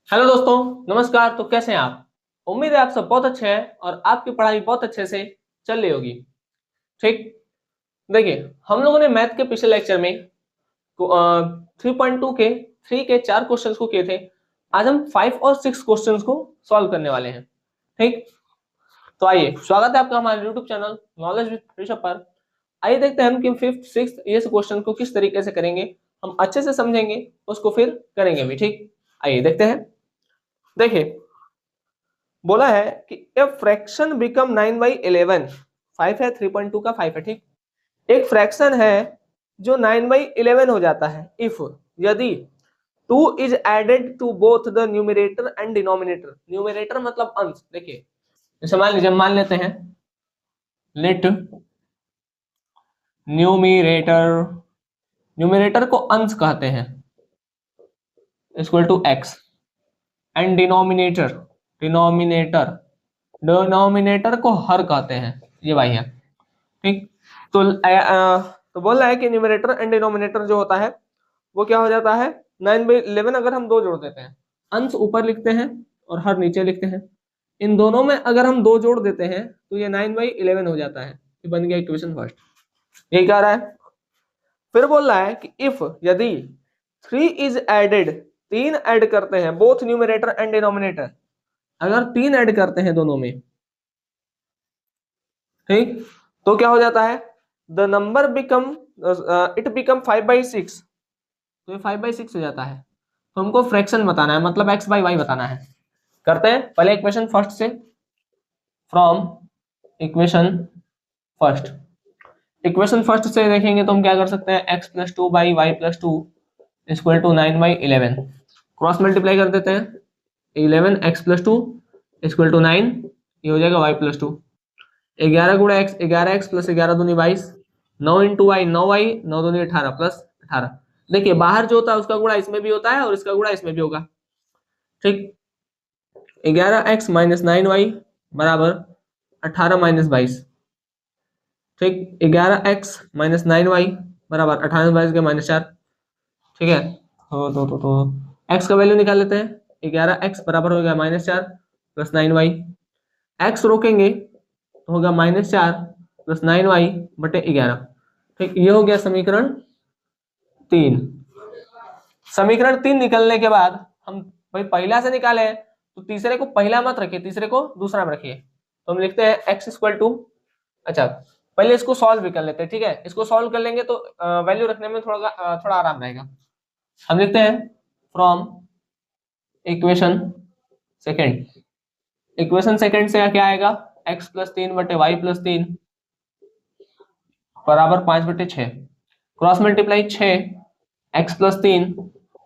Hello दोस्तों, नमस्कार। तो कैसे हैं आप? उम्मीद है आप सब बहुत अच्छे हैं और आपकी पढ़ाई बहुत अच्छे से चल रही होगी। ठीक। देखिए, हम लोगों ने मैथ के पिछले लेक्चर में 3.2 के 4 क्वेश्चंस को किए थे। आज हम 5 और 6 क्वेश्चंस को सॉल्व करने वाले हैं। ठीक। तो आइए, स्वागत है आपका हमारे YouTube channel knowledge with Rishabh पर। आइए देखते हैं हम कि फिफ्थ सिक्स ये क्वेश्चन को किस तरीके से करेंगे। हम अच्छे से समझेंगे, उसको फिर करेंगे भी। ठीक। आइए देखते हैं। देखिए, बोला है कि ए फ्रैक्शन बिकम 9/11। 5 है, 3.2 का 5 है। ठीक। एक फ्रैक्शन है जो 9/11 हो जाता है इफ यदि 2 is added to both the numerator and denominator. Numerator मतलब अंश। देखिए, जैसे मान लेते हैं, लेट न्यूमरेटर, न्यूमरेटर को अंश कहते हैं, equal to x, and denominator, denominator denominator को हर कहते हैं। ये भाई है। ठीक। तो तो बोल रहा है कि न्यूमरेटर एंड डिनोमिनेटर जो होता है वो क्या हो जाता है, 9/11। अगर हम दो जोड़ देते हैं, अंश ऊपर लिखते हैं और हर नीचे लिखते हैं, इन दोनों में अगर हम दो जोड़ देते हैं तो ये 9/11 हो जाता है। ये बन गया इक्वेशन फर्स्ट। यही कह रहा है। फिर बोल रहा है कि इफ यदि 3 इज एडेड, तीन ऐड करते हैं, बोथ न्यूमरेटर एंड डिनोमिनेटर, अगर तीन ऐड करते हैं दोनों में, ठीक, तो क्या हो जाता है, the number become, it become 5/6। तो ये 5/6 हो जाता है। तो हमको फ्रैक्शन बताना है, मतलब एक्स बाई वाई बताना है। करते हैं पहले इक्वेशन फर्स्ट से। From equation first, equation first से देखेंगे तो हम क्या कर सकते हैं, x plus two by y plus two equal to 9/11। Cross multiply कर देते हैं, 11x+2 इक्वल टू 9। ये हो जाएगा y+2। 11 × x, 11x प्लस 11 दूनी 22, 9 × y 9y, 9 दूनी 18 प्लस 18। देखिए, बाहर जो होता है उसका गुणा इसमें भी होता है और इसका गुणा इसमें भी होगा। ठीक। 11x-9y बराबर 18-22। ठीक। 11x-9y बराबर 18-22 के -4। ठीक है। तो x का वैल्यू निकाल लेते हैं। 11x बराबर हो गया -4 प्लस 9y। x रोकेंगे तो होगा -4 प्लस 9y बटे 11। ठीक। ये हो गया समीकरण 3। समीकरण 3 निकलने के बाद हम भाई पहला से निकाले हैं, तो तीसरे को पहला मत रखिए, तीसरे को दूसरा में रखिए। तो हम लिखते हैं x इक्वल टू, अच्छा पहले इसको सॉल्व भी कर लेते हैं। ठीक है, इसको सॉल्व कर लेंगे तो वैल्यू रखने में थोड़ा आराम रहेगा। हम लिखते हैं from equation second, equation second से क्या आएगा, x+3 बटे y+3 बराबर 5/6। Cross multiply 6, x+3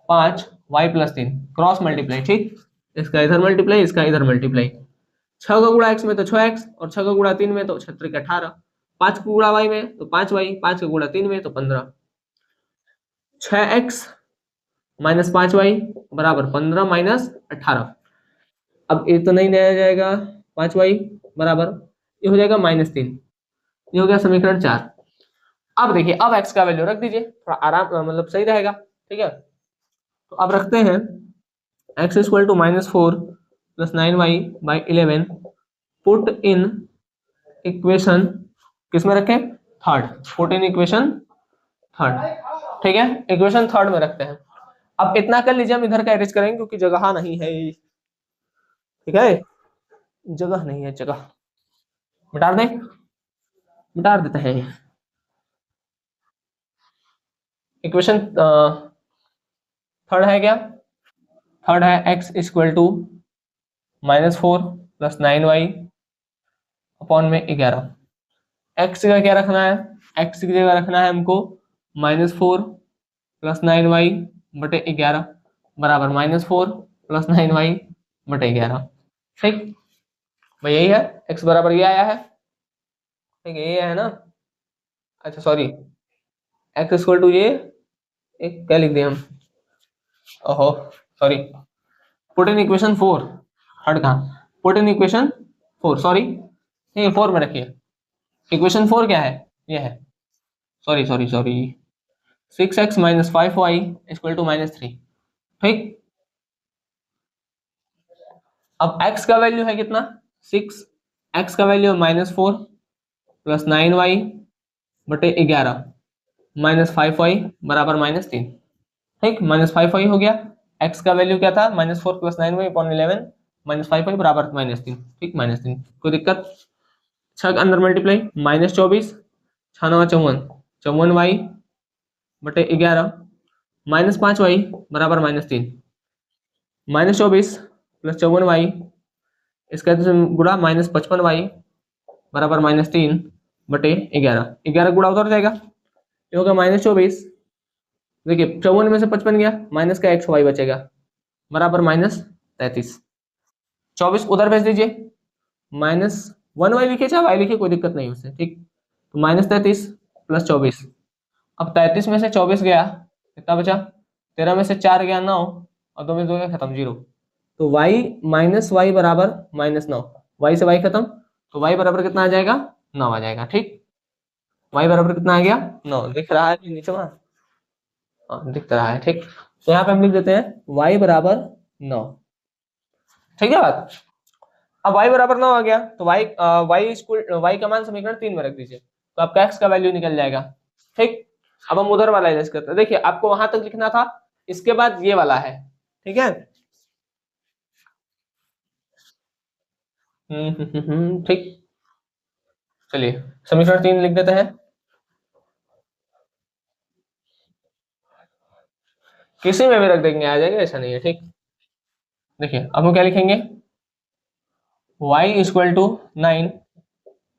5 y+3 cross multiply. ठीक। इसका इधर मल्टीप्लाई, इसका इधर मल्टीप्लाई। 6 का गुणा x में तो 6x और 6 का गुणा 3 में तो 6×3 = 18। 5 का गुणा y में तो 5y, 5 का गुणा 3 में तो 15। 6x-5y बराबर 15 - 18। अब ये तो नहीं लिया जाएगा, 5y बराबर, ये हो जाएगा -3। ये हो गया समीकरण 4। अब देखिए, अब x का वैल्यू रख दीजिए, थोड़ा आराम मतलब सही रहेगा। ठीक है, तो अब रखते हैं x equal to -4 plus 9y/11। Put in equation, किस में रखें, third. Put in equation third. ठीक है, इक्वेशन थर्ड में रखते हैं। अब इतना कर लीजिए, हम इधर का एरेंज करेंगे क्योंकि जगह नहीं है। ठीक है, जगह नहीं है, जगह मिटा दें, मिटा देते हैं। इक्वेशन थर्ड है क्या, थर्ड है x equal to -4 plus 9y upon में 11। x का क्या रखना है, x की जगह रखना है हमको -4 प्लस 9y बटे 11 बराबर -4 प्लस 9y बटे 11। ठीक भाई, यही है x बराबर ये आया है। ठीक है, ये है ना। अच्छा सॉरी, x इक्वल टू ये एक क्या लिख दिया हम, ओहो sorry, put in equation 4। Third कहाँ, पुट इन इक्वेशन 4, सॉरी, नहीं 4 में रखिए। इक्वेशन 4 क्या है, ये है, sorry sorry sorry, 6x - 5y equal to -3। ठीक। अब x का वैल्यू है कितना 6, x का वैल्यू है -4 प्लस 9y बटे 11 -5y बराबर -3। ठीक, -5y हो गया। x का वैल्यू क्या था -4 प्लस 9y अपॉन 11 -5y बराबर -3। ठीक, -3, कोई दिक्कत। 6 के अंदर मल्टीप्लाई -24 6 9 54 54y बटे 11 -5y बराबर -3 -24 प्लस 54y इसका गुणा -55y बराबर -3 बटे 11 11 गुणा उधर जाएगा, ये होगा -24। देखिए 54 में से 55 गया, माइनस का एक्स वाई बचेगा बराबर -33। 24 उधर भेज दीजिए, -1y लिखिए चाहे y लिखिए, कोई दिक्कत नहीं उससे। ठीक, तो -33 प्लस 24। अब 33 में से 24 गया, कितना बचा 13 में से 4 गया 9 और 2 में 2 गया खत्म 0। तो y माइनस वाई बराबर -9, y से y खत्म, तो y बराबर कितना आ जाएगा 9 आ जाएगा। ठीक, y बराबर कितना आ गया 9, दिख रहा है नीचे में, हाँ दिख रहा है। ठीक, तो यहाँ पे हम लिख देते हैं y बराबर 9। ठीक है बात। अब y बराबर 9 आ गया तो y का मान समीकरण 3 में रख दीजिए, तो आपका x का वैल्यू निकल जाएगा। ठीक, अब हम उधर वाला इलाज करते हैं। देखिए आपको वहां तक लिखना था, इसके बाद ये वाला है। ठीक है, ठीक, चलिए समीकरण 3 लिख देते हैं। किसी में भी रख देंगे आ जाएगा, ऐसा नहीं है। ठीक, देखिए अब हम क्या लिखेंगे, y equal to 9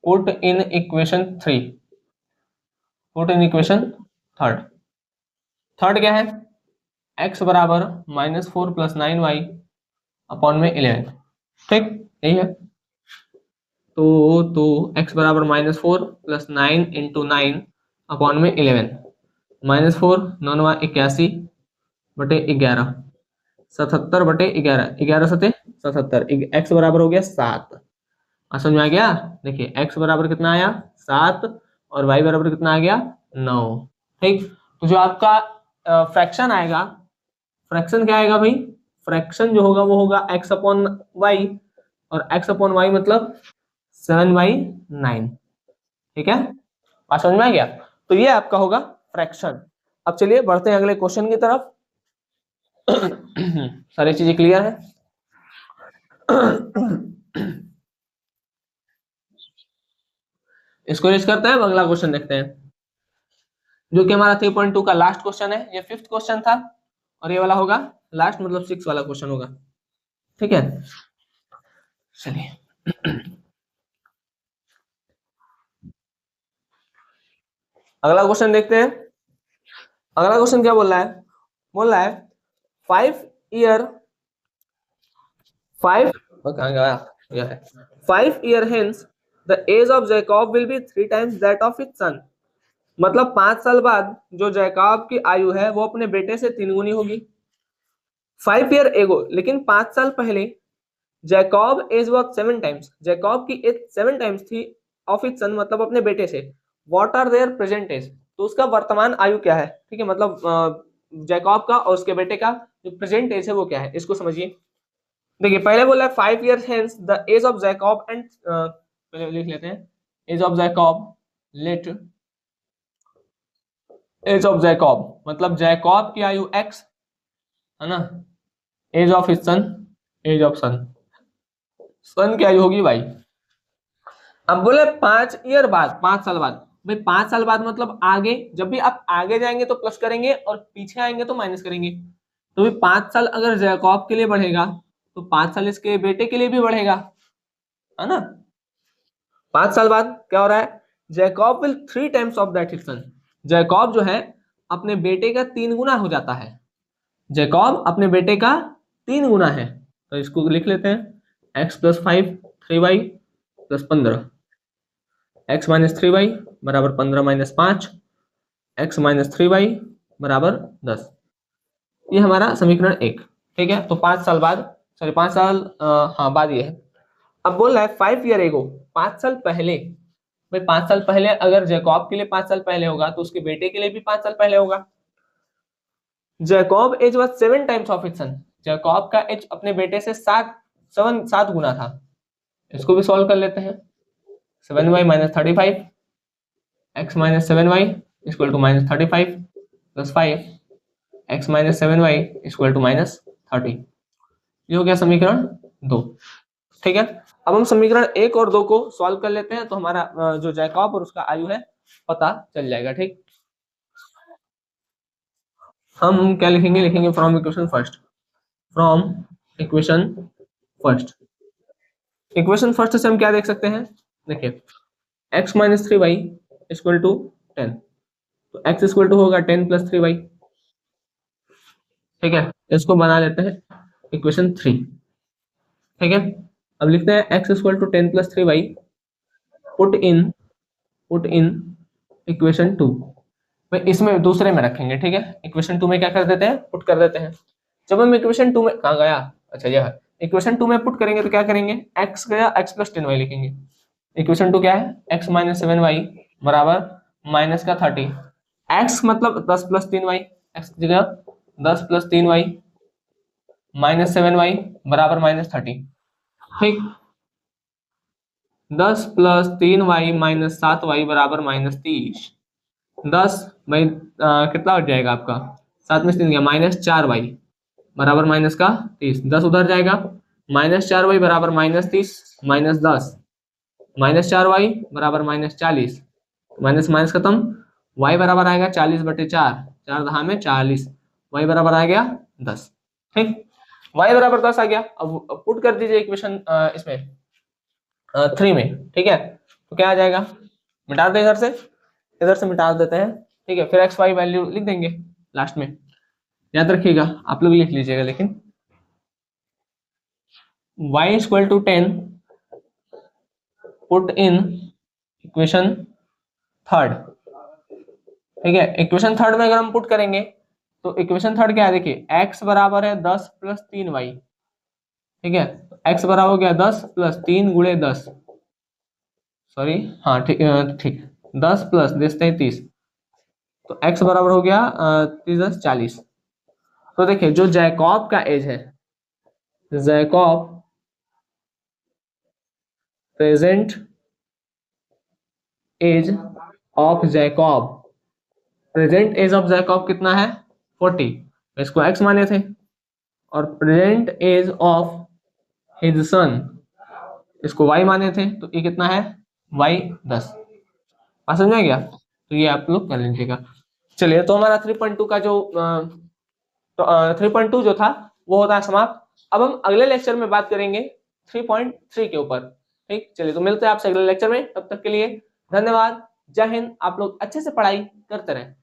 put in equation 3, put in equation third. Third क्या है, x बराबर -4 प्लस 9y अपॉन में 11। ठीक, यही है। तो x बराबर -4 प्लस 9 इंटू 9 अपॉन में 11, -4 9 81 बटे 11 77 बटे 11 11 सते 77, x बराबर हो गया 7। समझ में आ गया। देखिए x बराबर कितना आया 7 और y बराबर कितना आ गया 9। ठीक, तो जो आपका फ्रैक्शन आएगा, फ्रैक्शन क्या आएगा भाई, फ्रैक्शन जो होगा वो होगा x अपॉन वाई, और x अपॉन वाई मतलब 7/9। ठीक है, बात समझ में आ गया। तो ये आपका होगा फ्रैक्शन। अब चलिए बढ़ते हैं अगले क्वेश्चन की तरफ। सारी चीजें क्लियर है। इसको रेज करते हैं, अब अगला क्वेश्चन देखते हैं, जो कि हमारा 3.2 का लास्ट क्वेश्चन है। ये 5th क्वेश्चन था और ये वाला होगा लास्ट, मतलब 6 वाला क्वेश्चन होगा। ठीक है, चलिए अगला क्वेश्चन देखते हैं। अगला क्वेश्चन क्या बोल रहा है, बोल रहा है 5 year hence the age of Jacob will be 3 times that of its son। मतलब 5 साल बाद जो जैकब की आयु है वो अपने बेटे से 3 गुनी होगी। 5 year ago, लेकिन 5 साल पहले Jacob age was 7 times, Jacob की एज 7 टाइम्स थी ऑफ इट सन, मतलब अपने बेटे से। What are their present age, तो उसका वर्तमान आयु क्या है। ठीक है, मतलब जैकब का और उसके बेटे का जो प्रेजेंट एज है वो क्या है, इसको समझिए। देखिए पहले बोला है 5 years hence the age of Jacob and पहले लिख लेते हैं age of Jacob, let age of Jacob मतलब जैकब की आयु x है ना, age of his son, age of son, son की आयु होगी भाई। अब बोले 5 ईयर बाद, 5 साल बाद। भाई 5 साल बाद मतलब आगे, जब भी आप आगे जाएंगे तो प्लस करेंगे और पीछे आएंगे तो माइनस करेंगे। तो भाई 5 साल अगर जैकब के लिए बढ़ेगा तो 5 साल इसके बेटे के लिए भी बढ़ेगा, है ना। 5 साल बाद क्या हो रहा है, Jacob will 3 times of that his son, Jacob जो है अपने बेटे का 3 गुना हो जाता है। जैकब अपने बेटे का 3 गुना है, तो इसको लिख लेते हैं x plus 5 3y plus 15, x minus 3y बराबर 15 माइनस 5, x माइनस 3y बराबर 10। ये हमारा समीकरण 1। ठीक है, तो 5 साल बाद, सॉरी 5 साल हाँ बाद ये है। अब बोल रहा है 5 ईयर एगो, 5 साल पहले। भाई 5 साल पहले अगर जैकब के लिए 5 साल पहले होगा तो उसके बेटे के लिए भी 5 साल पहले होगा। Jacob age was 7 times of its son, Jacob का एज अपने बेटे से 7 गुना था, इसको भी सॉल्व कर लेते हैं। 7y minus 35 x minus 7y equal to minus 35 plus 5 x minus 7y equal to minus 30। ये हो गया समीकरण 2। ठीक है, अब हम समीकरण 1 और 2 को सॉल्व कर लेते हैं, तो हमारा जो जैकब और उसका आयु है पता चल जाएगा। ठीक, हम क्या लिखेंगे, लिखेंगे from equation first. From equation first, equation first से हम क्या देख सकते हैं, देखिए x minus 3y equal to 10, तो x इक्वल टू होगा 10 प्लस 3y। ठीक है, इसको बना लेते हैं इक्वेशन 3। ठीक है, अब लिखते हैं x equal to 10 plus 3y, put in equation 2। भाई इसमें दूसरे में रखेंगे। ठीक है, इक्वेशन 2 में क्या कर देते हैं, पुट कर देते हैं। जब हम इक्वेशन 2 में, कहाँ गया, अच्छा यह है, इक्वेशन 2 में पुट करेंगे तो क्या करेंगे, x गया x प्लस 10y लिखेंगे। इक्वेशन 2 क्या है, x माइनस 7y बराबर माइनस का 30, x मतलब 10 प्लस 3y, x की जगह 10 प्लस 3y माइनस 7y बराबर माइनस 30। ठीक, 10 प्लस 3y माइनस 7y बराबर माइनस 30। 10 भाई कितना हो जाएगा आपका, 7 में से 3 गया, माइनस 4y बराबर माइनस का 30। 10 उधर जाएगा, माइनस 4y बराबर माइनस 30, माइनस 10 माइनस 4y बराबर माइनस 40, माइनस माइनस खत्म, y बराबर आएगा 40/4, 4 दहा में 40, y बराबर आ गया 10। ठीक, y बराबर 10 आ गया। अब पुट कर दीजिए इक्वेशन इसमें 3 में। ठीक है, तो क्या आ जाएगा, मिटा दे, इधर से मिटा देते हैं। ठीक है, फिर एक्स वाई वैल्यू लिख देंगे लास्ट में, याद रखिएगा, आप लोग लिख लीजिएगा, लेकिन y equal to 10 put in equation third. ठीक है, इक्वेशन थर्ड में अगर हम पुट करेंगे तो इक्वेशन थर्ड क्या है, देखिए x बराबर है 10 प्लस 3y। ठीक है, x बराबर हो गया 10 प्लस 3 गुणे 10, सॉरी हाँ ठीक ठीक, 10 प्लस 30, तो x बराबर हो गया 30 40। तो देखिए जो जैकब का एज है, Jacob present age of Jacob, present age of Jacob कितना है 40, तो इसको x माने थे, और present age of his son इसको y माने थे, तो ये कितना है y 10। बात समझ में गया, तो ये आप लोग कर लीजिएगा। चलिए, तो हमारा 3.2 का जो 3.2 जो था वो होता है समाप्त। अब हम अगले लेक्चर में बात करेंगे 3.3 के ऊपर। ठीक, चलिए तो मिलते हैं आपसे अगले लेक्चर में, तब तक के लिए धन्यवाद, जय हिंद। आप लोग अच्छे से पढ़ाई करते रहें।